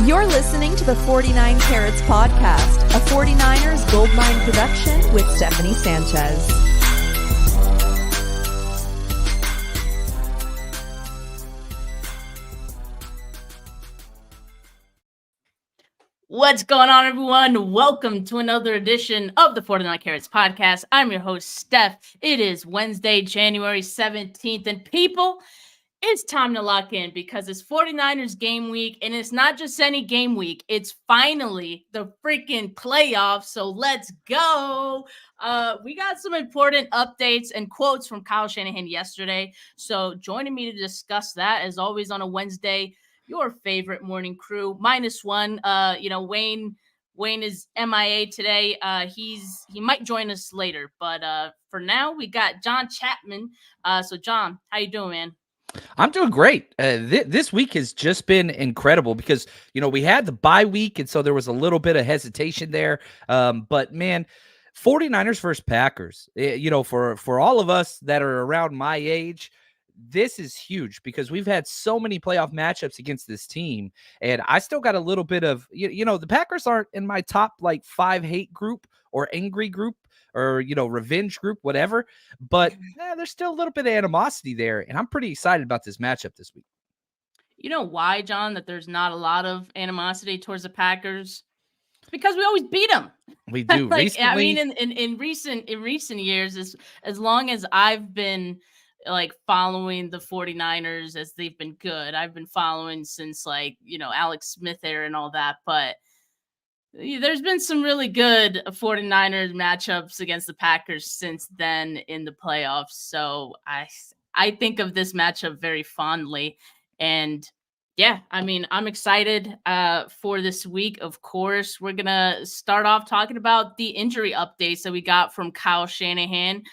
You're listening to the 49 Carats Podcast, a 49ers Goldmine production with Stephanie Sanchez. What's going on, everyone? Welcome to another edition of the 49 Carats Podcast. I'm your host, Steph. It is Wednesday, January 17th, and people, it's time to lock in because it's 49ers game week, and it's not just any game week. It's finally the freaking playoffs, so let's go. We got some important updates and quotes from Kyle Shanahan yesterday, so joining me to discuss that, as always on a Wednesday, your favorite morning crew, -1. Wayne is MIA today. He might join us later, but for now, we got John Chapman. So John, how you doing, man? I'm doing great. This week has just been incredible because, we had the bye week, and so there was a little bit of hesitation there. But, man, 49ers versus Packers, for all of us that are around my age, this is huge because we've had so many playoff matchups against this team, and I still got a little bit of, the Packers aren't in my top, 5 hate group or angry group or, revenge group, whatever. But there's still a little bit of animosity there, and I'm pretty excited about this matchup this week. You know why, John, that there's not a lot of animosity towards the Packers? It's because we always beat them. We do. Recently, in recent years, as long as I've been following the 49ers as they've been good, I've been following since Alex Smith era and all that, but there's been some really good 49ers matchups against the Packers since then in the playoffs. So I think of this matchup very fondly. And yeah, I'm excited for this week. Of course, we're going to start off talking about the injury updates that we got from Kyle Shanahan.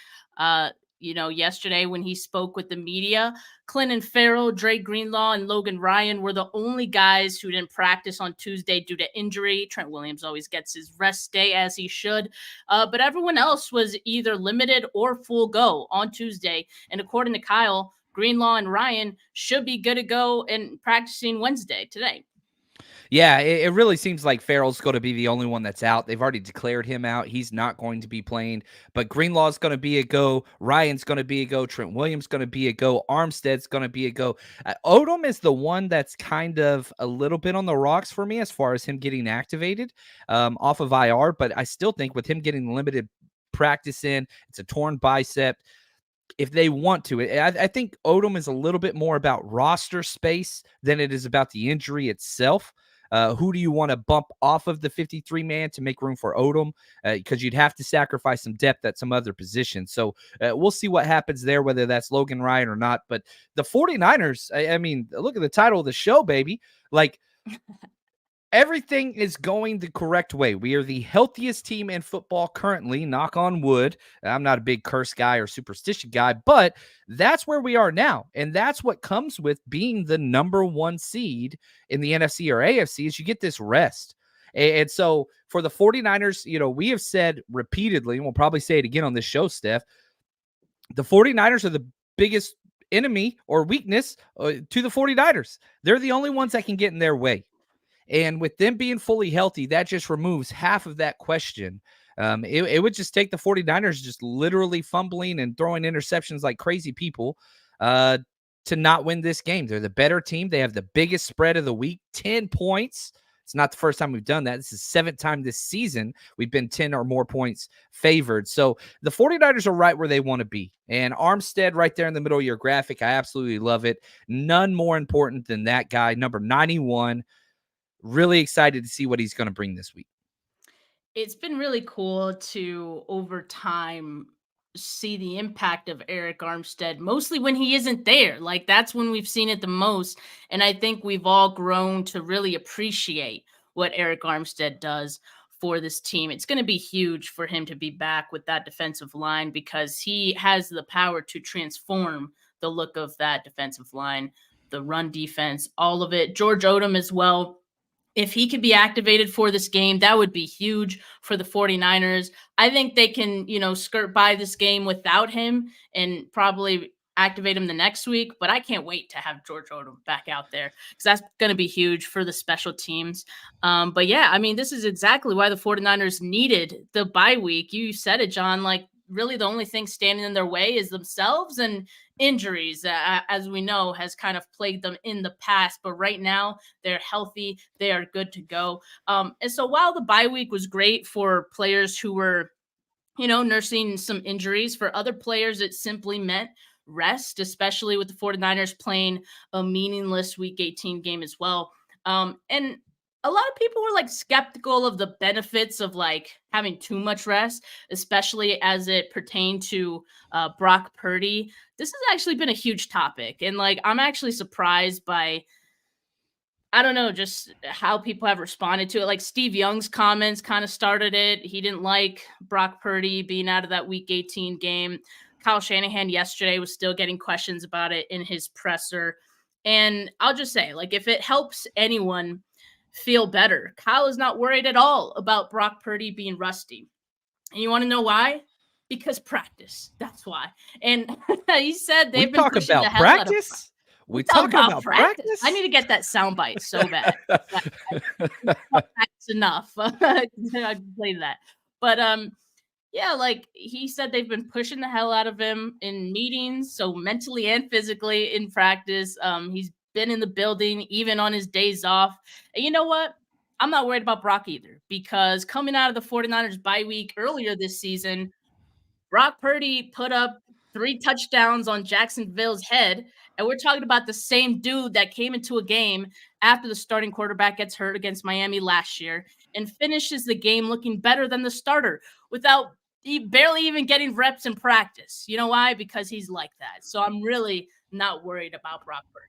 Yesterday when he spoke with the media, Clinton Farrell, Dre Greenlaw, and Logan Ryan were the only guys who didn't practice on Tuesday due to injury. Trent Williams always gets his rest day as he should. But everyone else was either limited or full go on Tuesday. And according to Kyle, Greenlaw and Ryan should be good to go and practicing Wednesday today. Yeah, it really seems like Farrell's going to be the only one that's out. They've already declared him out. He's not going to be playing. But Greenlaw's going to be a go. Ryan's going to be a go. Trent Williams going to be a go. Armstead's going to be a go. Odom is the one that's kind of a little bit on the rocks for me as far as him getting activated off of IR. But I still think with him getting limited practice in, it's a torn bicep. If they want to, I think Odom is a little bit more about roster space than it is about the injury itself. Who do you want to bump off of the 53-man to make room for Odom? Because you'd have to sacrifice some depth at some other positions. So we'll see what happens there, whether that's Logan Ryan or not. But the 49ers, I mean, look at the title of the show, baby. Everything is going the correct way. We are the healthiest team in football currently, knock on wood. I'm not a big curse guy or superstition guy, but that's where we are now. And that's what comes with being the number 1 seed in the NFC or AFC is you get this rest. And so for the 49ers, we have said repeatedly, and we'll probably say it again on this show, Steph, the 49ers are the biggest enemy or weakness to the 49ers. They're the only ones that can get in their way. And with them being fully healthy, that just removes half of that question. It would just take the 49ers just literally fumbling and throwing interceptions like crazy people to not win this game. They're the better team. They have the biggest spread of the week, 10 points. It's not the first time we've done that. This is the 7th time this season we've been 10 or more points favored. So the 49ers are right where they want to be. And Armstead right there in the middle of your graphic, I absolutely love it. None more important than that guy, number 91. Really excited to see what he's going to bring this week. It's been really cool to, over time, see the impact of Eric Armstead, mostly when he isn't there. That's when we've seen it the most. And I think we've all grown to really appreciate what Eric Armstead does for this team. It's going to be huge for him to be back with that defensive line because he has the power to transform the look of that defensive line, the run defense, all of it. George Odom as well. If he could be activated for this game, that would be huge for the 49ers. I think they can, skirt by this game without him and probably activate him the next week, but I can't wait to have George Odom back out there because that's going to be huge for the special teams. But yeah, I mean, this is exactly why the 49ers needed the bye week. You said it, John, like really the only thing standing in their way is themselves and injuries, as we know, has kind of plagued them in the past. But right now they're healthy. They are good to go. And so while the bye week was great for players who were, nursing some injuries, for other players, it simply meant rest, especially with the 49ers playing a meaningless week 18 game as well. And a lot of people were like skeptical of the benefits of like having too much rest, especially as it pertained to Brock Purdy. This has actually been a huge topic. And like, I'm actually surprised by, I don't know, just how people have responded to it. Like Steve Young's comments kind of started it. He didn't like Brock Purdy being out of that week 18 game. Kyle Shanahan yesterday was still getting questions about it in his presser. And I'll just say, like, if it helps anyone feel better, Kyle is not worried at all about Brock Purdy being rusty. And you want to know why? Because practice. That's why. And he said they've been pushing the hell out of practice. We talk about practice. I need to get that soundbite so bad. That's enough. I can play that. But yeah, like he said, they've been pushing the hell out of him in meetings, so mentally and physically in practice. He's been in the building even on his days off. And you know what? I'm not worried about Brock either, because coming out of the 49ers bye week earlier this season, Brock Purdy put up 3 touchdowns on Jacksonville's head. And we're talking about the same dude that came into a game after the starting quarterback gets hurt against Miami last year and finishes the game looking better than the starter without barely even getting reps in practice. You know why? Because he's like that. So I'm really not worried about Brock Purdy.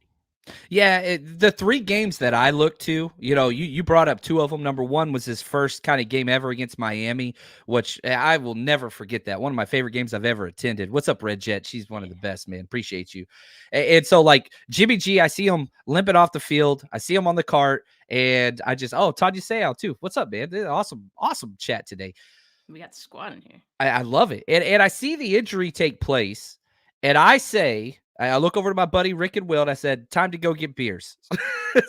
Yeah, the 3 games that I look to, you brought up 2 of them. Number 1 was his first kind of game ever against Miami, which I will never forget that. One of my favorite games I've ever attended. What's up, Red Jet? She's one of the best, man. Appreciate you. And so, like, Jimmy G, I see him limping off the field. I see him on the cart, and I just, Todd Yuseo too. What's up, man? Awesome chat today. We got the squad in here. I love it. And I see the injury take place, and I say, I look over to my buddy Rick and Will, and I said, time to go get beers.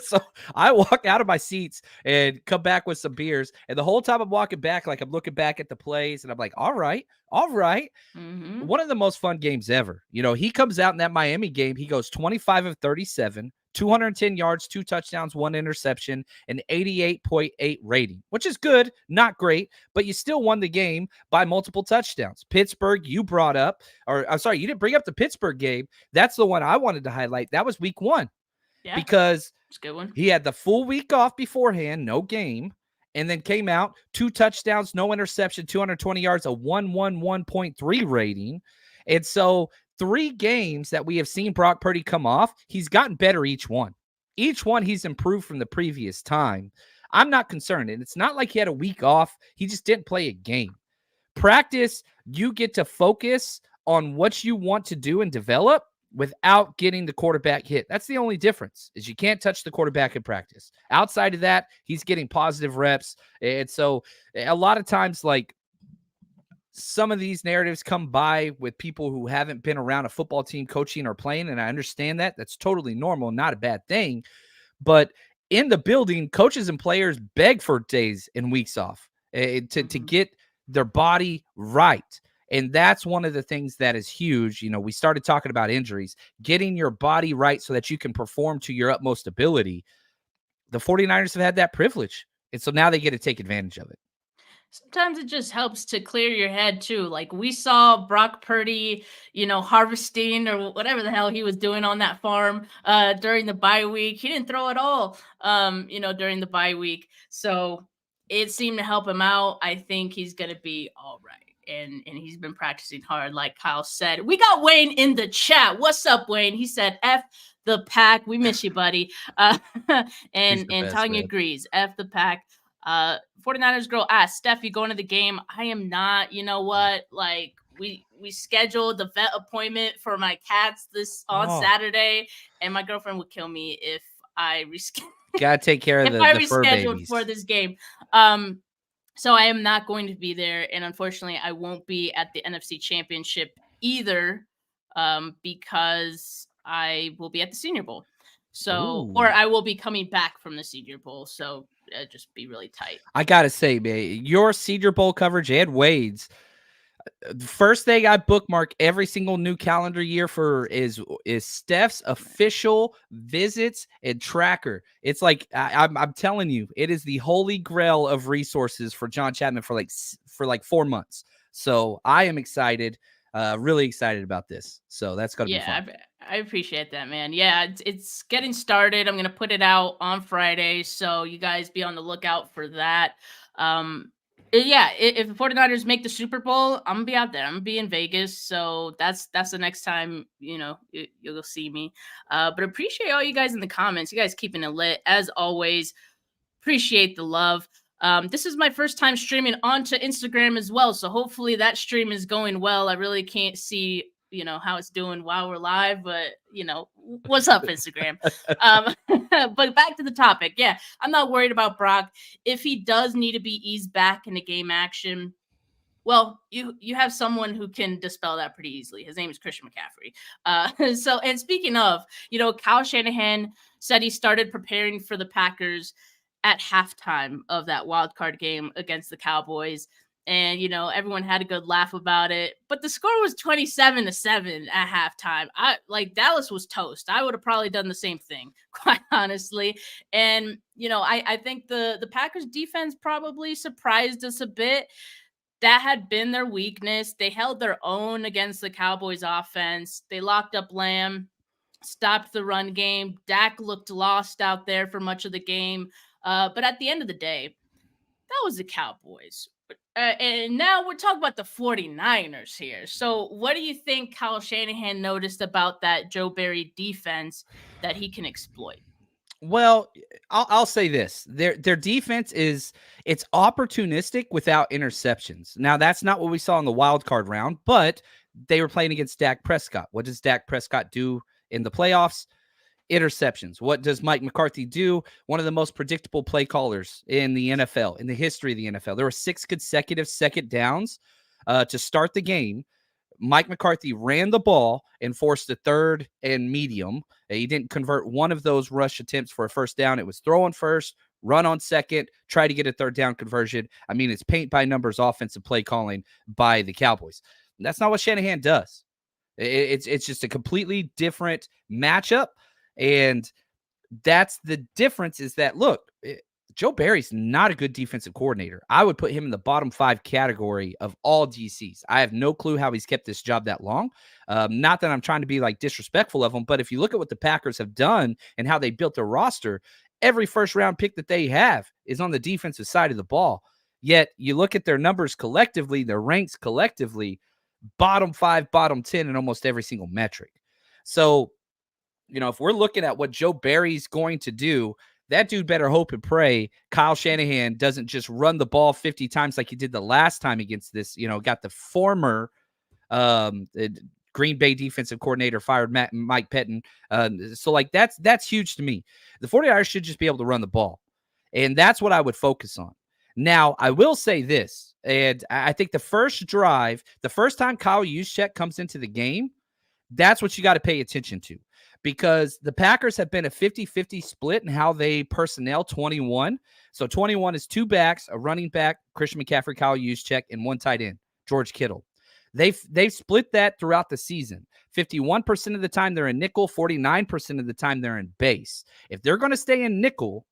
So I walk out of my seats and come back with some beers. And the whole time I'm walking back, like I'm looking back at the plays, and I'm like, all right. Mm-hmm. One of the most fun games ever. He comes out in that Miami game. He goes 25 of 37, 210 yards, 2 touchdowns, 1 interception, an 88.8 rating, which is good, not great, but you still won the game by multiple touchdowns. Pittsburgh, you brought up, or I'm sorry, you didn't bring up the Pittsburgh game. That's the one I wanted to highlight. That was week 1. Yeah, because it's a good one. He had the full week off beforehand, no game, and then came out 2 touchdowns, no interception, 220 yards, a 111.3 rating. And so 3 games that we have seen Brock Purdy come off, he's gotten better each one. Each one he's improved from the previous time. I'm not concerned. And it's not like he had a week off. He just didn't play a game. Practice, you get to focus on what you want to do and develop without getting the quarterback hit. That's the only difference, is you can't touch the quarterback in practice. Outside of that, he's getting positive reps. And so a lot of times, like, some of these narratives come by with people who haven't been around a football team coaching or playing, and I understand that. That's totally normal, not a bad thing. But in the building, coaches and players beg for days and weeks off to get their body right. And that's one of the things that is huge. We started talking about injuries, getting your body right so that you can perform to your utmost ability. The 49ers have had that privilege. And so now they get to take advantage of it. Sometimes it just helps to clear your head too. Like we saw Brock Purdy, harvesting or whatever the hell he was doing on that farm during the bye week. He didn't throw at all, during the bye week. So it seemed to help him out. I think he's going to be all right. And he's been practicing hard, like Kyle said. We got Wayne in the chat. What's up, Wayne? He said, F the pack. We miss you, buddy. And Tanya agrees. F the pack. 49ers girl asked, Steph, you going to the game? I am not. You know what? Like, we scheduled the vet appointment for my cats on Saturday, and my girlfriend would kill me if I rescheduled. Gotta take care of the fur babies for this game. So I am not going to be there, and unfortunately, I won't be at the NFC Championship either. because I will be at the Senior Bowl. So, Ooh. or I will be coming back from the Senior Bowl. So just be really tight. I gotta say, man, your Senior Bowl coverage and Wade's, the first thing I bookmark every single new calendar year for is Steph's official visits and tracker. It's like I'm telling you, it is the holy grail of resources for John Chapman for like 4 months. So I am excited, really excited about this. So that's gonna be fun. I appreciate that, man. Yeah, it's getting started. I'm gonna put it out on Friday, so you guys be on the lookout for that. Yeah, if the 49ers make the Super Bowl, I'm gonna be out there. I'm gonna be in Vegas, so that's the next time you'll see me. But appreciate all you guys in the comments. You guys keeping it lit as always. Appreciate the love. This is my first time streaming onto Instagram as well, so hopefully that stream is going well. I really can't see how it's doing while we're live, but what's up, Instagram? But back to the topic. Yeah, I'm not worried about Brock. If he does need to be eased back into game action, well, you have someone who can dispel that pretty easily. His name is Christian McCaffrey. And speaking of, Kyle Shanahan said he started preparing for the Packers at halftime of that wild card game against the Cowboys. And, everyone had a good laugh about it. But the score was 27-7 at halftime. Dallas was toast. I would have probably done the same thing, quite honestly. And, I think the Packers defense probably surprised us a bit. That had been their weakness. They held their own against the Cowboys offense. They locked up Lamb, stopped the run game. Dak looked lost out there for much of the game. But at the end of the day, that was the Cowboys. And now we're talking about the 49ers here. So what do you think Kyle Shanahan noticed about that Joe Barry defense that he can exploit? Well, I'll say this. Their defense it's opportunistic without interceptions. Now, that's not what we saw in the wild card round, but they were playing against Dak Prescott. What does Dak Prescott do in the playoffs? Interceptions. What does Mike McCarthy do? One of the most predictable play callers in the NFL, in the history of the NFL. There were 6 consecutive second downs to start the game. Mike McCarthy ran the ball and forced a third and medium. He didn't convert one of those rush attempts for a first down. It was throw on first, run on second, try to get a third down conversion. I mean, it's paint by numbers offensive play calling by the Cowboys. That's not what Shanahan does. It's just a completely different matchup. And that's the difference is that, look, Joe Barry's not a good defensive coordinator. I would put him in the bottom 5 category of all DCs. I have no clue how he's kept this job that long. Not that I'm trying to be disrespectful of him, but if you look at what the Packers have done and how they built their roster, every first round pick that they have is on the defensive side of the ball. Yet you look at their numbers collectively, their ranks collectively, bottom 5, bottom 10 in almost every single metric. So, if we're looking at what Joe Barry's going to do, that dude better hope and pray Kyle Shanahan doesn't just run the ball 50 times like he did the last time against this, got the former Green Bay defensive coordinator fired Mike Pettin. So that's huge to me. The 49ers should just be able to run the ball. And that's what I would focus on. Now, I will say this, and I think the first drive, the first time Kyle Juszczyk comes into the game, that's what you got to pay attention to. Because the Packers have been a 50-50 split in how they personnel 21. So 21 is 2 backs, a running back, Christian McCaffrey, Kyle Juszczyk, and 1 tight end, George Kittle. They've split that throughout the season. 51% of the time they're in nickel, 49% of the time they're in base. If they're going to stay in nickel,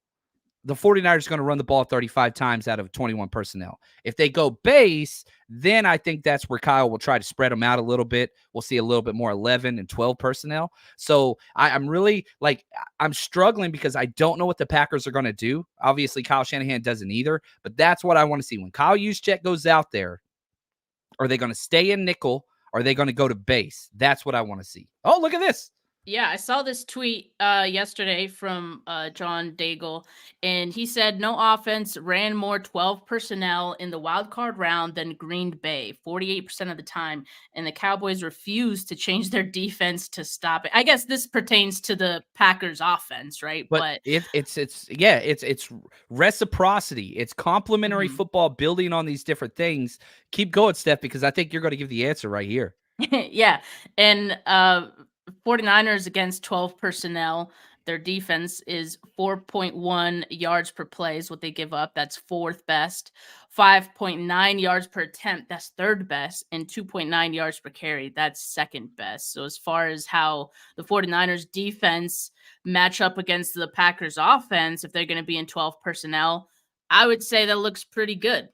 the 49ers are going to run the ball 35 times out of 21 personnel. If they go base, then I think that's where Kyle will try to spread them out a little bit. We'll see a little bit more 11 and 12 personnel. So I'm really I'm struggling because I don't know what the Packers are going to do. Obviously, Kyle Shanahan doesn't either, but that's what I want to see. When Kyle Juszczyk goes out there, are they going to stay in nickel? Or are they going to go to base? That's what I want to see. Oh, look at this. Yeah, I saw this tweet yesterday from John Daigle, and he said no offense ran more 12 personnel in the wild card round than Green Bay, 48% of the time, and the Cowboys refused to change their defense to stop it. I guess this pertains to the Packers offense, right? But it's reciprocity. It's complementary football building on these different things. Keep going, Steph, because I think you're going to give the answer right here. Yeah. And 49ers against 12 personnel, their defense is 4.1 yards per play is what they give up. That's fourth best. 5.9 yards per attempt, that's third best. And 2.9 yards per carry, that's second best. So as far as how the 49ers defense match up against the Packers offense, if they're going to be in 12 personnel, I would say that looks pretty good.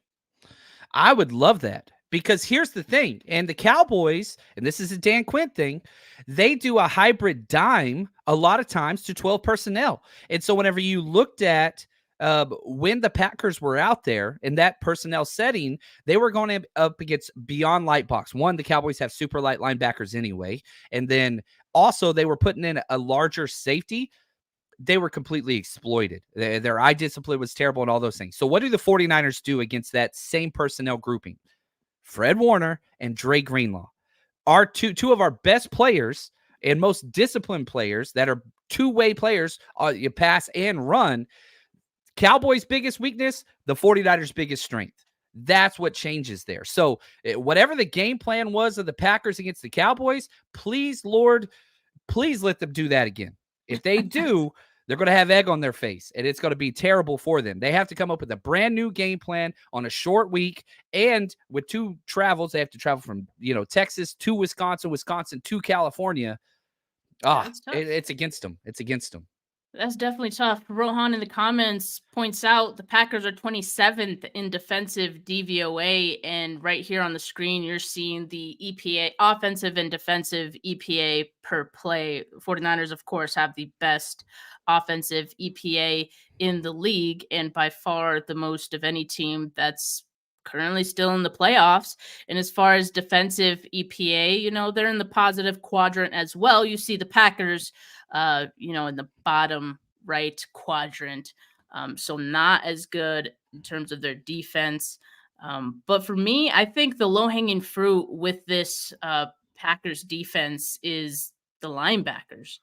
I would love that, because here's the thing. And the Cowboys, and this is a Dan Quinn thing, they do a hybrid dime a lot of times to 12 personnel. And so whenever you looked at when the Packers were out there in that personnel setting, they were going up against beyond light box. One, the Cowboys have super light linebackers anyway. And then also they were putting in a larger safety. They were completely exploited. Their eye discipline was terrible and all those things. So what do the 49ers do against that same personnel grouping? Fred Warner and Dre Greenlaw are two of our best players and most disciplined players that are two-way players, you pass and run. Cowboys' biggest weakness, the 49ers' biggest strength. That's what changes there. So whatever the game plan was of the Packers against the Cowboys, please, Lord, please let them do that again. If they do, they're going to have egg on their face, and it's going to be terrible for them. They have to come up with a brand new game plan on a short week, and with two travels, they have to travel from Texas to Wisconsin, Wisconsin to California. It's against them. It's against them. That's definitely tough. Rohan in the comments points out the Packers are 27th in defensive DVOA, and right here on the screen, you're seeing the EPA, offensive and defensive EPA per play. 49ers, of course, have the best offensive EPA in the league, and by far the most of any team that's currently still in the playoffs. And as far as defensive EPA, they're in the positive quadrant as well. You see the Packers in the bottom right quadrant. So not as good in terms of their defense. But for me, I think the low-hanging fruit with this Packers defense is the linebackers.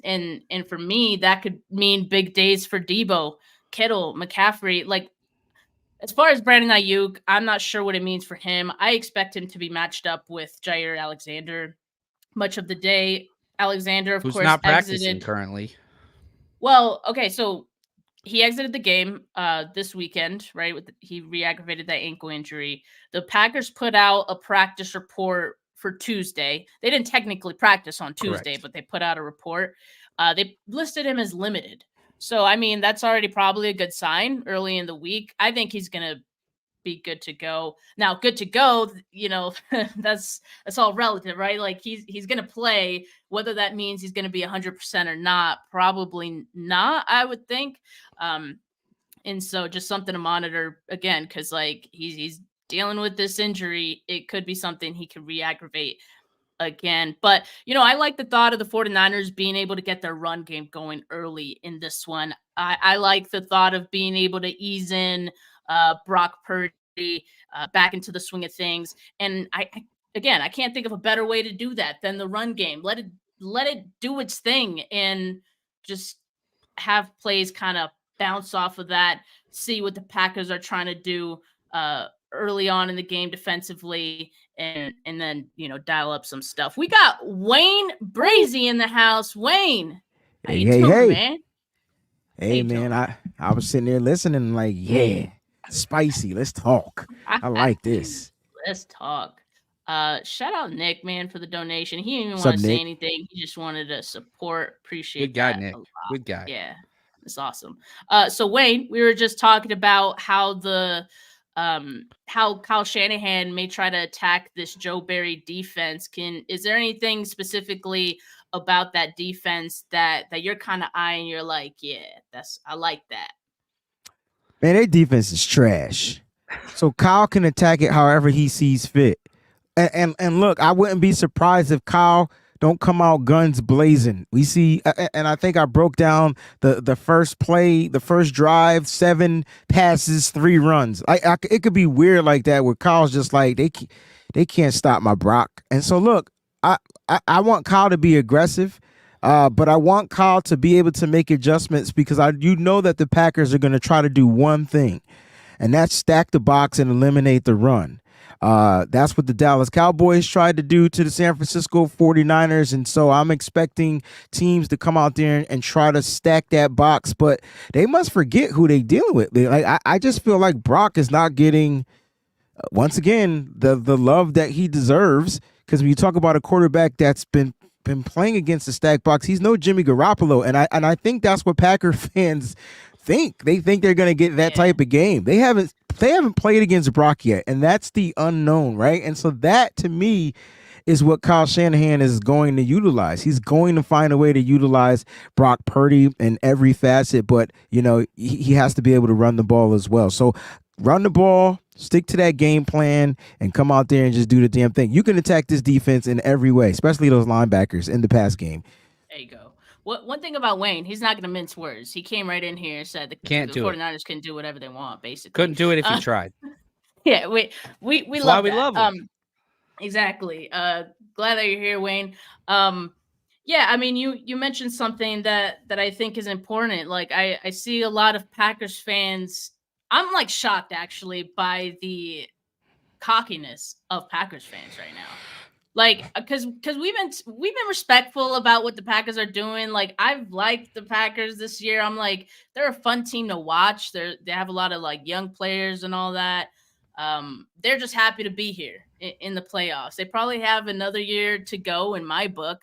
And for me, that could mean big days for Debo, Kittle, McCaffrey. Like, as far as Brandon Ayuk, I'm not sure what it means for him. I expect him to be matched up with Jair Alexander much of the day. Alexander, of Who's course, not practicing exited currently. Well, okay, so he exited the game this weekend, right? He re-aggravated that ankle injury. The Packers put out a practice report for Tuesday. They didn't technically practice on Tuesday, Correct. but they put out a report. They listed him as limited. So, I mean, that's already probably a good sign early in the week. I think he's going to be good to go. Now, good to go, that's all relative, right? Like he's going to play, whether that means he's going to be 100% or not, probably not, I would think. And so just something to monitor again, because like he's dealing with this injury. It could be something he could re-aggravate again. But, I like the thought of the 49ers being able to get their run game going early in this one. I like the thought of being able to ease in Brock Purdy back into the swing of things. And I can't think of a better way to do that than the run game. Let it do its thing and just have plays kind of bounce off of that, see what the Packers are trying to do early on in the game defensively, and then dial up some stuff. We got Wayne Brazy in the house. Wayne, how you doing, man? Hey man, I was sitting there listening like, yeah, spicy. Let's talk. I like this. Let's talk. Shout out Nick, man, for the donation. He didn't even want to say anything. He just wanted to support. Appreciate Good guy, that Nick. Good guy. Yeah, it's awesome. So Wayne, we were just talking about how how Kyle Shanahan may try to attack this Joe Barry defense. Is there anything specifically about that defense that you're kind of eyeing? You're like, yeah, I like that. Man, their defense is trash. So Kyle can attack it however he sees fit. And look, I wouldn't be surprised if Kyle don't come out guns blazing. We see, and I think I broke down the first play, the first drive, 7 passes, 3 runs. It could be weird like that where Kyle's just like, they can't stop my Brock. And so look, I want Kyle to be aggressive, but I want Kyle to be able to make adjustments because that the Packers are going to try to do one thing, and that's stack the box and eliminate the run. That's what the Dallas Cowboys tried to do to the San Francisco 49ers. And so I'm expecting teams to come out there and try to stack that box, but they must forget who they dealing with. I just feel like Brock is not getting, once again, the love that he deserves. Because when you talk about a quarterback that's been playing against the stack box, he's no Jimmy Garoppolo. And I think that's what Packer fans think. They think they're going to get that type of game. They haven't played against Brock yet, and that's the unknown, right? And so that, to me, is what Kyle Shanahan is going to utilize. He's going to find a way to utilize Brock Purdy in every facet, but, you know, he has to be able to run the ball as well. So run the ball, stick to that game plan, and come out there and just do the damn thing. You can attack this defense in every way, especially those linebackers in the pass game. There you go. One thing about Wayne, he's not going to mince words. He came right in here and said the 49ers can do whatever they want, basically. Couldn't do it if he tried. Yeah, we That's love why we that. love him. Exactly. Glad that you're here, Wayne. Yeah, I mean, you mentioned something that I think is important. Like, I see a lot of Packers fans. I'm like shocked actually by the cockiness of Packers fans right now. Like, because we've been respectful about what the Packers are doing. Like, I've liked the Packers this year. I'm like, they're a fun team to watch. They have a lot of like young players and all that. They're just happy to be here in the playoffs. They probably have another year to go in my book,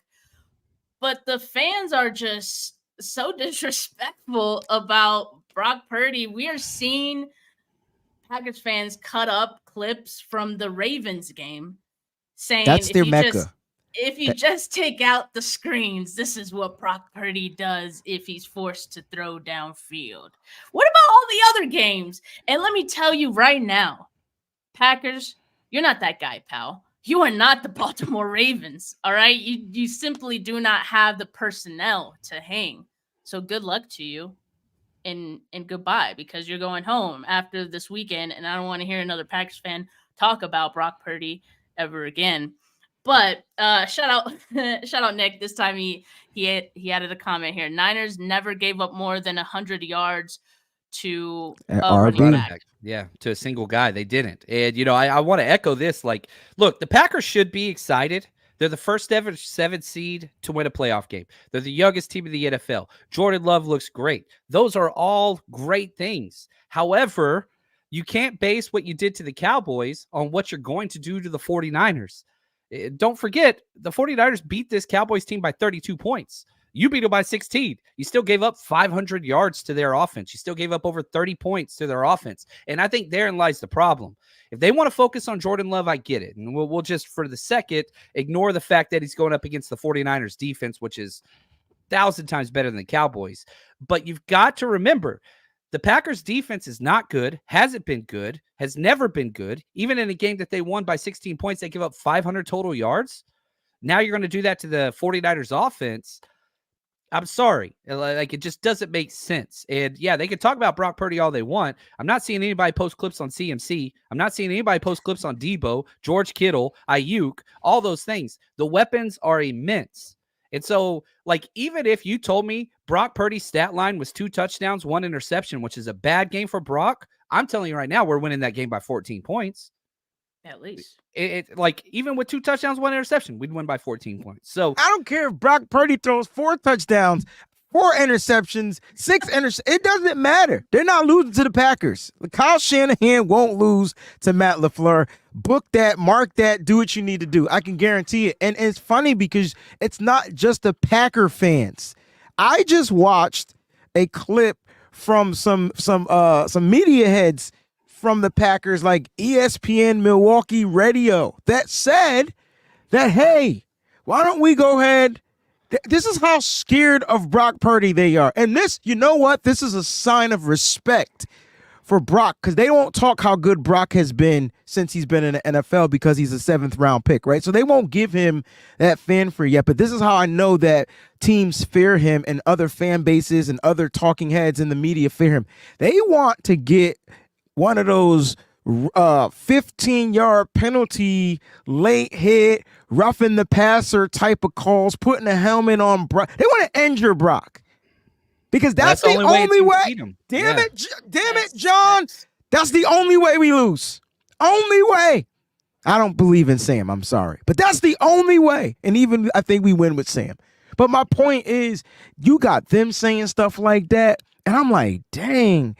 but the fans are just so disrespectful about Brock Purdy. We are seeing Packers fans cut up clips from the Ravens game saying, that's their mecca. If you just take out the screens, this is what Brock Purdy does if he's forced to throw downfield. What about all the other games? And let me tell you right now, Packers, you're not that guy, pal. You are not the Baltimore Ravens, all right? You simply do not have the personnel to hang. So good luck to you and goodbye, because you're going home after this weekend, and I don't want to hear another Packers fan talk about Brock Purdy ever again. But shout out Nick. This time he added a comment here. Niners never gave up more than 100 yards to a running back. Yeah, to a single guy. They didn't. And, you know, I want to echo this. Like, look, the Packers should be excited. They're the first ever 7th seed to win a playoff game. They're the youngest team in the NFL. Jordan Love looks great. Those are all great things. However, you can't base what you did to the Cowboys on what you're going to do to the 49ers. Don't forget, the 49ers beat this Cowboys team by 32 points. You beat them by 16. You still gave up 500 yards to their offense. You still gave up over 30 points to their offense. And I think therein lies the problem. If they want to focus on Jordan Love, I get it. And we'll just, for the second, ignore the fact that he's going up against the 49ers defense, which is 1,000 times better than the Cowboys. But you've got to remember, the Packers defense is not good, hasn't been good, has never been good. Even in a game that they won by 16 points, they give up 500 total yards. Now you're going to do that to the 49ers offense. I'm sorry. Like, it just doesn't make sense. And yeah, they can talk about Brock Purdy all they want. I'm not seeing anybody post clips on CMC. I'm not seeing anybody post clips on Debo, George Kittle, Ayuk, all those things. The weapons are immense. And so, like, even if you told me Brock Purdy's stat line was 2 touchdowns, 1 interception, which is a bad game for Brock, I'm telling you right now, we're winning that game by 14 points. At least. Like, even with 2 touchdowns, 1 interception, we'd win by 14 points. So I don't care if Brock Purdy throws 4 touchdowns, 4 interceptions, 6 interceptions. It doesn't matter. They're not losing to the Packers. Kyle Shanahan won't lose to Matt LaFleur. Book that, mark that, do what you need to do. I can guarantee it. And it's funny because it's not just the Packer fans. I just watched a clip from some media heads from the Packers, like ESPN Milwaukee Radio, that said that, hey, why don't we go ahead? This is how scared of Brock Purdy they are. And this, you know what? This is a sign of respect for Brock, because they won't talk how good Brock has been since he's been in the NFL, because he's a 7th round pick, right? So they won't give him that fanfare yet. But this is how I know that teams fear him, and other fan bases and other talking heads in the media fear him. They want to get one of those 15-yard penalty, late hit, roughing the passer type of calls, putting a helmet on Brock. They want to injure Brock, because that's the only way. Damn it, John. That's the only way we lose. Only way. I don't believe in Sam. I'm sorry. But that's the only way. And even I think we win with Sam. But my point is, you got them saying stuff like that. And I'm like, dang,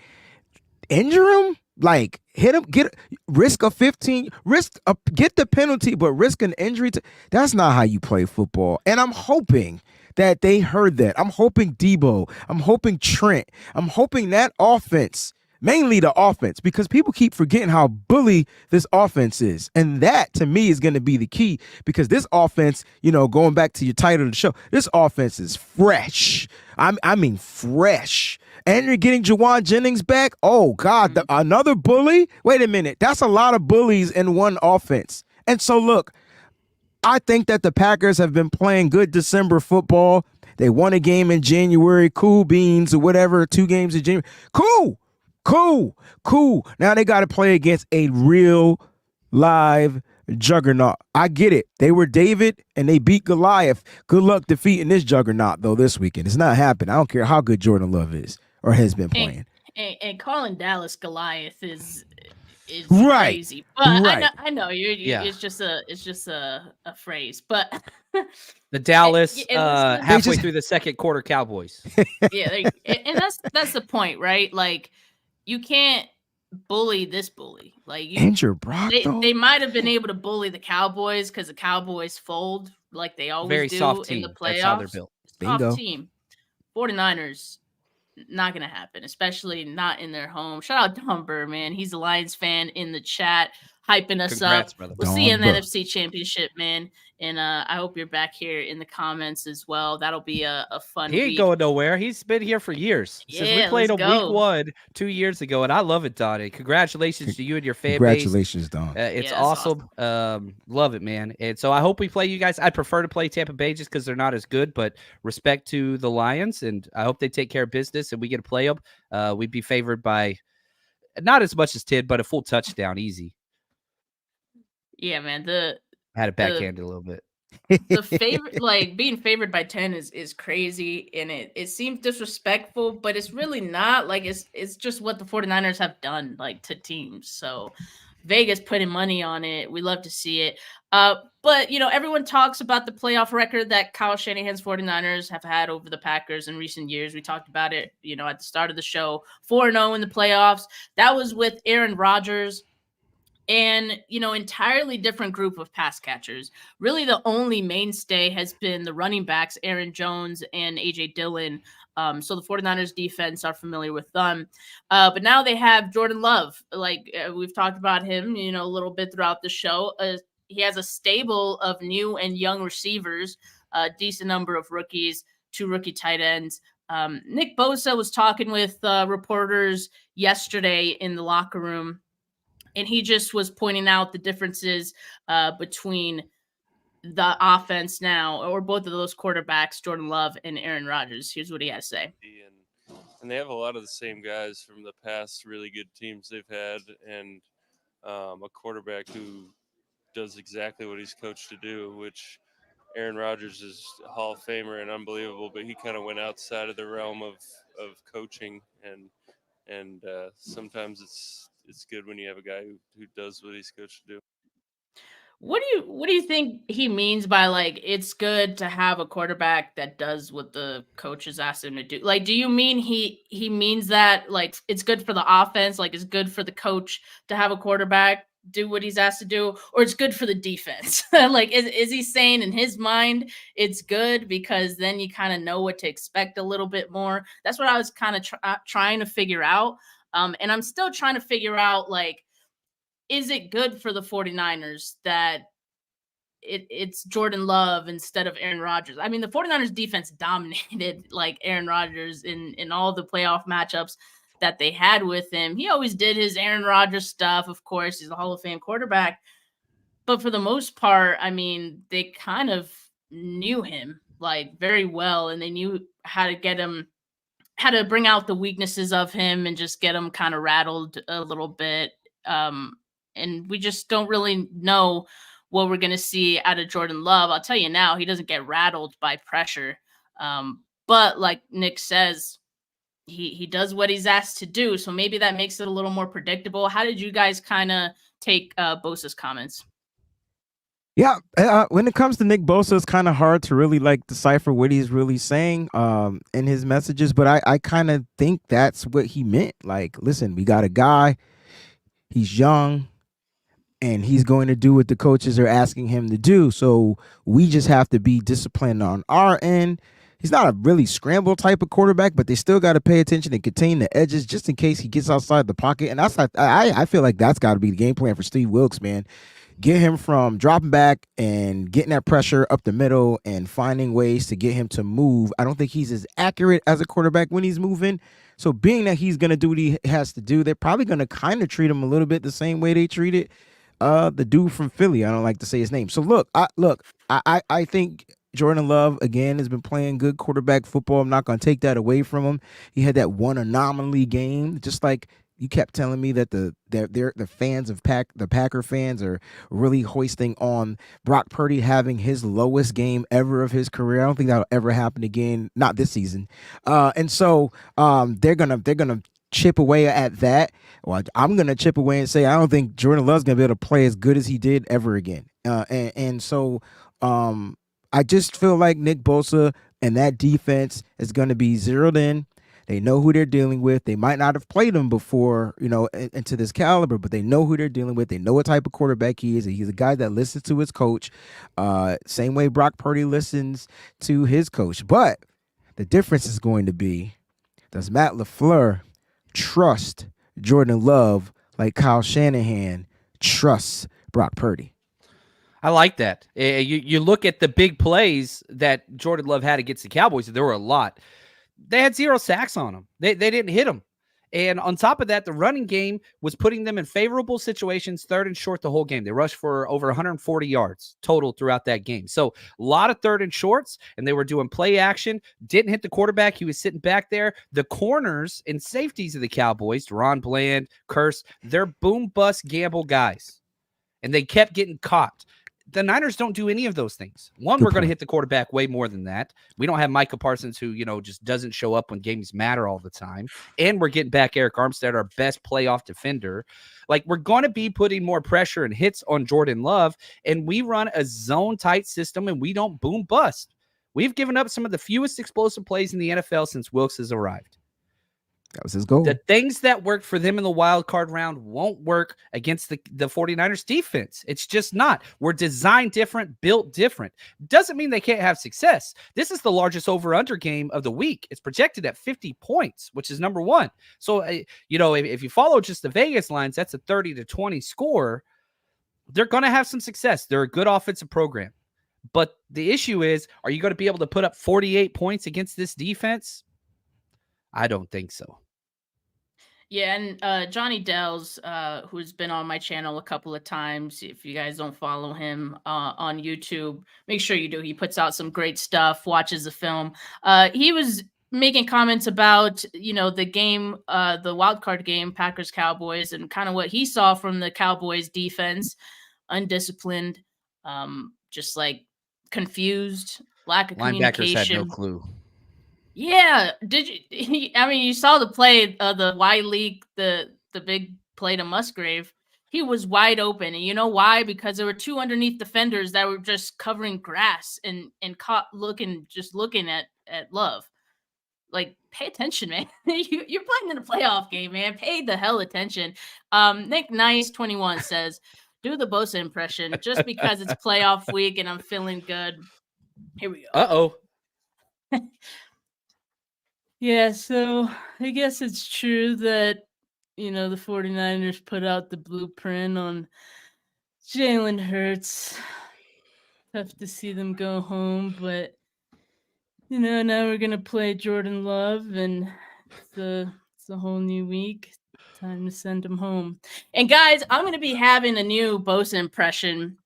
injure him? Like, hit him, risk a 15, get the penalty, but risk an injury. That's not how you play football. And I'm hoping that they heard that. I'm hoping Debo. I'm hoping Trent. I'm hoping that offense, mainly the offense, because people keep forgetting how bully this offense is. And that, to me, is going to be the key, because this offense, going back to your title of the show, this offense is fresh. I mean, fresh. And you're getting Jawan Jennings back. Oh, God, another bully? Wait a minute. That's a lot of bullies in one offense. And so, look, I think that the Packers have been playing good December football. They won a game in January, cool beans or whatever, 2 games in January. Cool. Now they got to play against a real live juggernaut. I get it. They were David and they beat Goliath. Good luck defeating this juggernaut, though, this weekend. It's not happening. I don't care how good Jordan Love is or has been playing. And calling Dallas Goliath is right. crazy. But right. I know it's just a phrase. But the Dallas halfway through the second quarter Cowboys. Yeah, and that's the point, right? Like, you can't bully this bully. Like, Andrew Brock, they might have been able to bully the Cowboys because the Cowboys fold like they always Very do soft team. in the playoffs. That's how they're built. Soft team. 49ers, not gonna happen, especially not in their home. Shout out Dumber, man. He's a Lions fan in the chat, hyping us up. Brother. We'll see you in the NFC Championship, man. And I hope you're back here in the comments as well. That'll be a fun week. He ain't going nowhere. He's been here for years. Since we played him week 1 2 years ago. And I love it, Donnie. Congratulations to you and your fan base. Congratulations, Don. It's awesome. Love it, man. And so I hope we play you guys. I'd prefer to play Tampa Bay just because they're not as good, but respect to the Lions. And I hope they take care of business and we get to play them. We'd be favored by not as much as 10, but a full touchdown, easy. Yeah, man. Had it backhanded a little bit. The favorite, like, being favored by 10 is crazy, and it seems disrespectful, but it's really not. Like, it's just what the 49ers have done, like, to teams. So Vegas putting money on it. We love to see it. But everyone talks about the playoff record that Kyle Shanahan's 49ers have had over the Packers in recent years. We talked about it, at the start of the show. 4-0 in the playoffs. That was with Aaron Rodgers. And, entirely different group of pass catchers. Really, the only mainstay has been the running backs, Aaron Jones and A.J. Dillon. So the 49ers defense are familiar with them. But now they have Jordan Love. Like, we've talked about him, a little bit throughout the show. He has a stable of new and young receivers, a decent number of rookies, 2 rookie tight ends. Nick Bosa was talking with reporters yesterday in the locker room. And he just was pointing out the differences between the offense now, or both of those quarterbacks, Jordan Love and Aaron Rodgers. Here's what he has to say. And they have a lot of the same guys from the past really good teams they've had, and a quarterback who does exactly what he's coached to do, which Aaron Rodgers is a Hall of Famer and unbelievable, but he kind of went outside of the realm of coaching, and sometimes it's good when you have a guy who does what he's coached to do. What do you think he means by, like, it's good to have a quarterback that does what the coaches asked him to do? Like, do you mean he means that, like, it's good for the offense, like it's good for the coach to have a quarterback do what he's asked to do, or it's good for the defense? Like, is he saying in his mind it's good because then you kind of know what to expect a little bit more? That's what I was kind of trying to figure out. And I'm still trying to figure out, like, is it good for the 49ers that it's Jordan Love instead of Aaron Rodgers? I mean, the 49ers defense dominated, like, Aaron Rodgers in all the playoff matchups that they had with him. He always did his Aaron Rodgers stuff. Of course, he's a Hall of Fame quarterback. But for the most part, I mean, they kind of knew him, like, very well, and they knew how to get him, how to bring out the weaknesses of him and just get him kind of rattled a little bit. And we just don't really know what we're going to see out of Jordan Love. I'll tell you now, he doesn't get rattled by pressure. But like Nick says, he does what he's asked to do. So maybe that makes it a little more predictable. How did you guys kind of take Bosa's comments? Yeah, when it comes to Nick Bosa, it's kind of hard to really like decipher what he's really saying in his messages, but I kind of think that's what he meant. Like, listen, we got a guy, he's young, and he's going to do what the coaches are asking him to do. So we just have to be disciplined on our end. He's not a really scramble type of quarterback, but they still got to pay attention and contain the edges just in case he gets outside the pocket. And that's I feel like that's got to be the game plan for Steve Wilkes, man. Get him from dropping back and getting that pressure up the middle and finding ways to get him to move. I don't think he's as accurate as a quarterback when he's moving. So being that he's going to do what he has to do, they're probably going to kind of treat him a little bit the same way they treated the dude from Philly. I don't like to say his name. So I think Jordan Love again has been playing good quarterback football. I'm not going to take that away from him. He had that one anomaly game, just like you kept telling me that the fans of the Packer fans are really hoisting on Brock Purdy having his lowest game ever of his career. I don't think that'll ever happen again, not this season. And so they're gonna chip away at that. Well, I'm gonna chip away and say I don't think Jordan Love's gonna be able to play as good as he did ever again. So I just feel like Nick Bosa and that defense is gonna be zeroed in. They know who they're dealing with. They might not have played him before, into this caliber, but they know who they're dealing with. They know what type of quarterback he is. He's a guy that listens to his coach, same way Brock Purdy listens to his coach. But the difference is going to be, does Matt LaFleur trust Jordan Love like Kyle Shanahan trusts Brock Purdy? I like that. You look at the big plays that Jordan Love had against the Cowboys. There were a lot. They had 0 sacks on them. They didn't hit them. And on top of that, the running game was putting them in favorable situations, 3rd and short the whole game. They rushed for over 140 yards total throughout that game. So a lot of 3rd and shorts, and they were doing play action. Didn't hit the quarterback. He was sitting back there. The corners and safeties of the Cowboys, Deron Bland, Curse, they're boom-bust gamble guys. And they kept getting caught. The Niners don't do any of those things. One, we're going to hit the quarterback way more than that. We don't have Micah Parsons who, just doesn't show up when games matter all the time. And we're getting back Eric Armstead, our best playoff defender. Like, we're going to be putting more pressure and hits on Jordan Love, and we run a zone-tight system, and we don't boom-bust. We've given up some of the fewest explosive plays in the NFL since Wilkes has arrived. That was his goal. The things that worked for them in the wild card round won't work against the 49ers defense. It's just not. We're designed different, built different. Doesn't mean they can't have success. This is the largest over-under game of the week. It's projected at 50 points, which is number 1. So, if you follow just the Vegas lines, that's a 30-20 score. They're going to have some success. They're a good offensive program. But the issue is, are you going to be able to put up 48 points against this defense? I don't think so. Yeah, and Johnny Dells, who's been on my channel a couple of times, if you guys don't follow him on YouTube, make sure you do. He puts out some great stuff, watches the film. He was making comments about, the game, the wild card game, Packers-Cowboys, and kind of what he saw from the Cowboys defense, undisciplined, just like confused, lack of communication. Linebackers had no clue. Yeah, did you? You saw the play, the Y leak, the big play to Musgrave. He was wide open, and you know why? Because there were 2 underneath defenders that were just covering grass and caught looking at Love. Like, pay attention, man. You're playing in a playoff game, man. Pay the hell attention. Nick Nice 21 says, "Do the Bosa impression just because it's playoff week and I'm feeling good." Here we go. Uh-oh. Yeah, so I guess it's true that, the 49ers put out the blueprint on Jalen Hurts. Tough to see them go home, but, now we're going to play Jordan Love, and it's a whole new week. Time to send him home. And, guys, I'm going to be having a new Bosa impression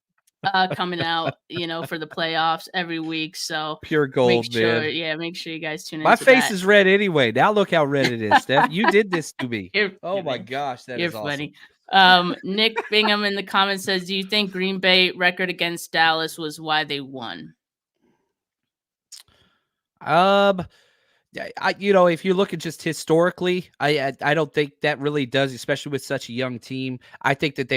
coming out, for the playoffs every week. So pure gold, man. Make sure you guys tune in. My face is red anyway. Now look how red it is, Steph. You did this to me. My gosh, that is awesome. Funny. Nick Bingham in the comments says, "Do you think Green Bay record against Dallas was why they won?" if you look at just historically, I don't think that really does, especially with such a young team. I think that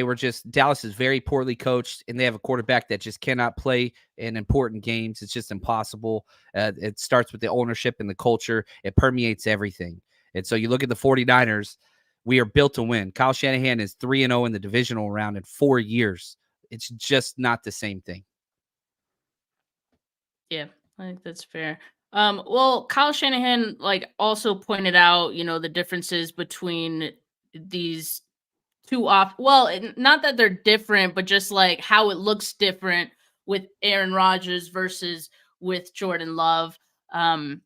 Dallas is very poorly coached, and they have a quarterback that just cannot play in important games. It's just impossible. It starts with the ownership and the culture. It permeates everything. And so you look at the 49ers, we are built to win. Kyle Shanahan is 3-0 in the divisional round in 4 years. It's just not the same thing. Yeah, I think that's fair. Well, Kyle Shanahan also pointed out, the differences between these two off. Well, not that they're different, but just like how it looks different with Aaron Rodgers versus with Jordan Love. And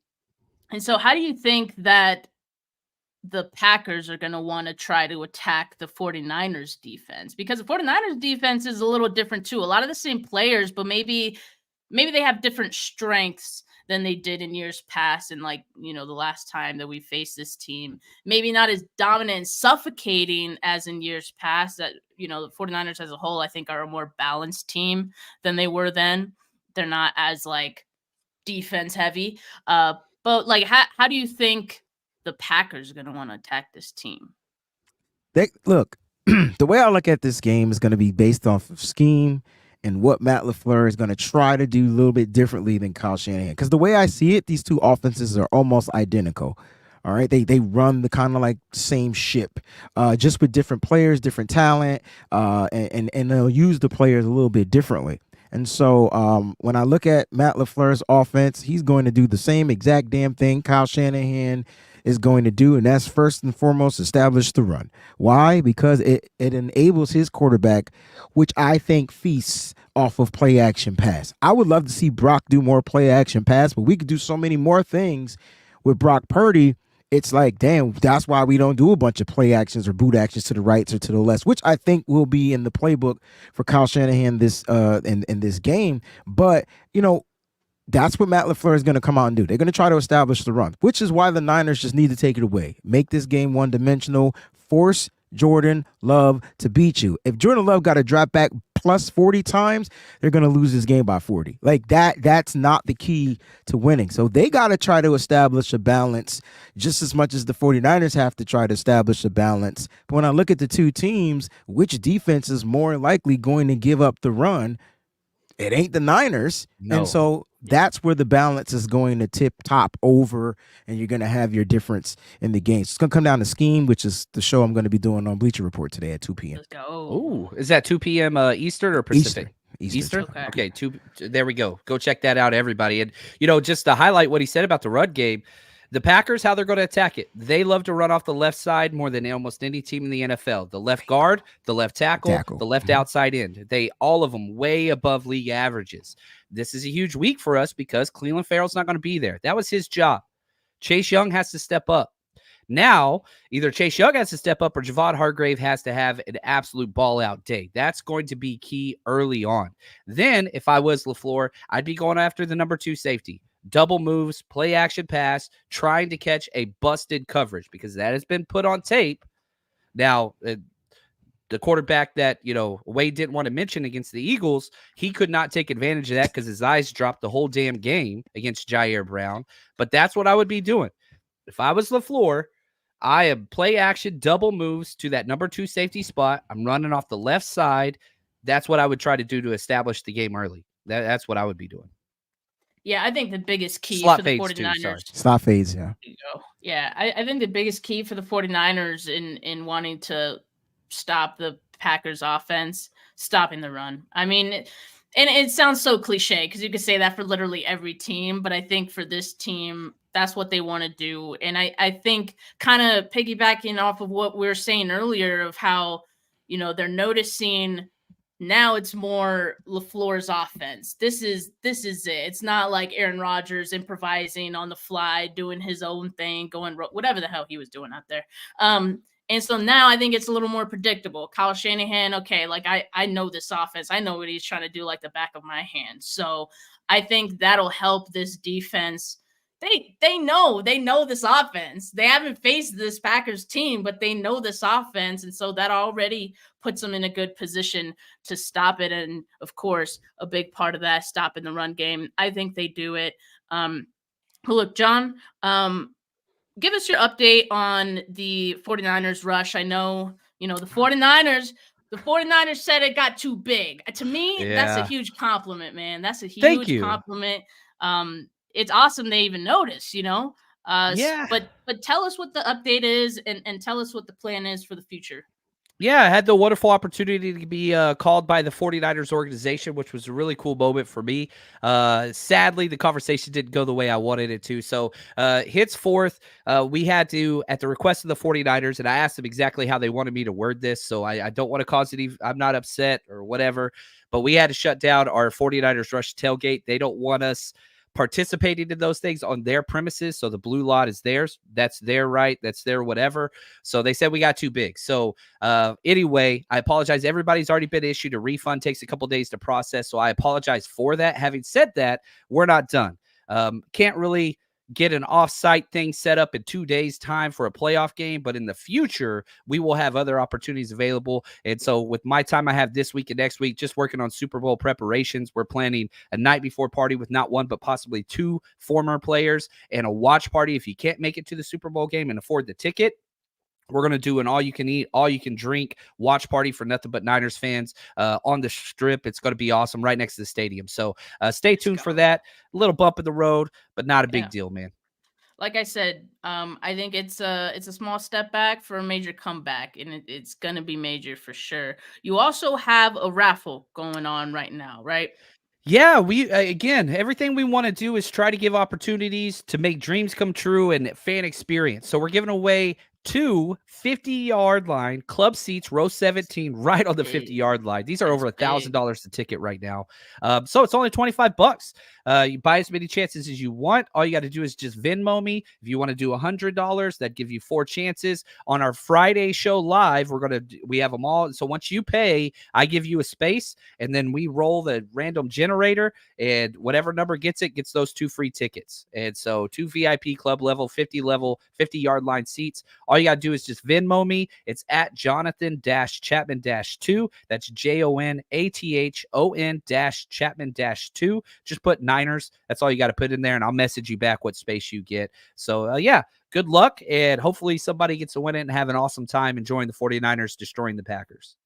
so, how do you think that the Packers are going to want to try to attack the 49ers defense? Because the 49ers defense is a little different too. A lot of the same players, but maybe they have different strengths than they did in years past. And the last time that we faced this team, maybe not as dominant and suffocating as in years past. That, the 49ers as a whole, I think, are a more balanced team than they were then. They're not as defense heavy. But how do you think the Packers are going to want to attack this team? Look, the way I look at this game is going to be based off of scheme and what Matt LaFleur is going to try to do a little bit differently than Kyle Shanahan. Because the way I see it, these two offenses are almost identical. All right, they run the kind of same ship, just with different players, different talent, and they'll use the players a little bit differently. And so when I look at Matt LaFleur's offense, he's going to do the same exact damn thing Kyle Shanahan is going to do, and that's first and foremost establish the run. Why? Because it enables his quarterback, which I think feasts off of play action pass. I would love to see Brock do more play action pass, but we could do so many more things with Brock Purdy. It's damn, that's why we don't do a bunch of play actions or boot actions to the right or to the left, which I think will be in the playbook for Kyle Shanahan this in this game. But that's what Matt LaFleur is going to come out and do. They're going to try to establish the run, which is why the Niners just need to take it away. Make this game one-dimensional. Force Jordan Love to beat you. If Jordan Love got to drop back plus 40 times, they're going to lose this game by 40. That's not the key to winning. So they got to try to establish a balance just as much as the 49ers have to try to establish a balance. But when I look at the two teams, which defense is more likely going to give up the run? It ain't the Niners. No. And so that's where the balance is going to tip top over, and you're going to have your difference in the game. So it's going to come down to scheme, which is the show I'm going to be doing on Bleacher Report today at 2 p.m. Let's go. Oh, is that 2 p.m. Eastern or Pacific? Eastern. Okay, there we go. Go check that out, everybody. And, just to highlight what he said about the run game, the Packers, how they're going to attack it. They love to run off the left side more than almost any team in the NFL. The left guard, the left tackle. The left outside end. All of them way above league averages. This is a huge week for us because Cleveland Farrell's not going to be there. That was his job. Chase Young has to step up. Now, either Chase Young has to step up or Javon Hargrave has to have an absolute ball-out day. That's going to be key early on. Then, if I was LaFleur, I'd be going after the number 2 safety. Double moves, play action pass, trying to catch a busted coverage because that has been put on tape. Now, the quarterback that, Wade didn't want to mention against the Eagles, he could not take advantage of that because his eyes dropped the whole damn game against Jair Brown. But that's what I would be doing. If I was LaFleur, I am play action, double moves to that number 2 safety spot. I'm running off the left side. That's what I would try to do to establish the game early. That's what I would be doing. Yeah, I think the biggest key Slot for the fades 49ers. too, Slot fades, yeah. Yeah, I think the biggest key for the 49ers in wanting to stop the Packers offense, stopping the run. I mean, and it sounds so cliche because you could say that for literally every team, but I think for this team, that's what they want to do. And I think kind of piggybacking off of what we were saying earlier of how, they're noticing now it's more LaFleur's offense. This is it. It's not like Aaron Rodgers improvising on the fly, doing his own thing, going whatever the hell he was doing out there. And so now I think it's a little more predictable. Kyle Shanahan, okay, I know this offense. I know what he's trying to do like the back of my hand. So I think that'll help this defense. They know this offense. They haven't faced this Packers team, but they know this offense. And so that already puts them in a good position to stop it. And of course, a big part of that, stopping the run game. I think they do it. Look, John, give us your update on the 49ers rush. I know, the 49ers said it got too big. To me, that's a Yeah. huge compliment, man. That's a Thank huge you. compliment. It's awesome they even notice, Yeah. but tell us what the update is and tell us what the plan is for the future. Yeah, I had the wonderful opportunity to be called by the 49ers organization, which was a really cool moment for me. Sadly, the conversation didn't go the way I wanted it to. So, henceforth, we had to, at the request of the 49ers, and I asked them exactly how they wanted me to word this. So, I don't want to cause any, I'm not upset or whatever, but we had to shut down our 49ers Rush tailgate. They don't want us participating in those things on their premises. So, the blue lot is theirs. That's their right. That's their whatever. So, they said we got too big. So, anyway, I apologize. Everybody's already been issued a refund. Takes a couple days to process. So I apologize for that. Having said that, we're not done. Can't really get an off-site thing set up in 2 days' time for a playoff game, but in the future, we will have other opportunities available. And so with my time I have this week and next week, just working on Super Bowl preparations, we're planning a night before party with not one, but possibly 2 former players and a watch party. If you can't make it to the Super Bowl game and afford the ticket, we're going to do an all-you-can-eat, all-you-can-drink watch party for nothing but Niners fans on the Strip. It's going to be awesome right next to the stadium. So stay tuned for that. A little bump in the road, but not a big deal, man. Like I said, I think it's a small step back for a major comeback, and it's going to be major for sure. You also have a raffle going on right now, right? Yeah, we again, everything we want to do is try to give opportunities to make dreams come true and fan experience. So we're giving away 2 50-yard line club seats, row 17, right on the 50-yard line. These are over $1,000 a ticket right now. So it's only $25. You buy as many chances as you want. All you got to do is just Venmo me. If you want to do $100, that'd give you 4 chances. On our Friday show live, we have them all. So once you pay, I give you a space, and then we roll the random generator, and whatever number gets those 2 free tickets. And so 2 VIP club level, 50-yard line seats. All you got to do is just Venmo me. It's at Jonathan-Chapman-2. That's JONATHON-Chapman-2. Just put Niners. That's all you got to put in there, and I'll message you back what space you get. So, yeah, good luck, and hopefully somebody gets to win it and have an awesome time enjoying the 49ers destroying the Packers.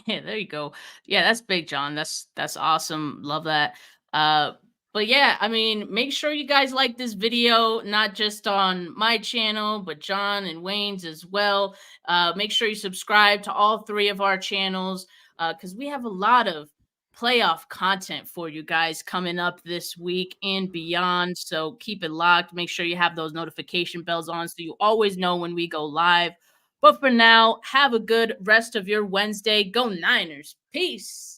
Yeah, there you go. Yeah, that's big, John. That's awesome. Love that. But yeah, I mean, make sure you guys like this video, not just on my channel, but John and Wayne's as well. Make sure you subscribe to all 3 of our channels because we have a lot of playoff content for you guys coming up this week and beyond. So keep it locked. Make sure you have those notification bells on so you always know when we go live. But for now, have a good rest of your Wednesday. Go Niners. Peace.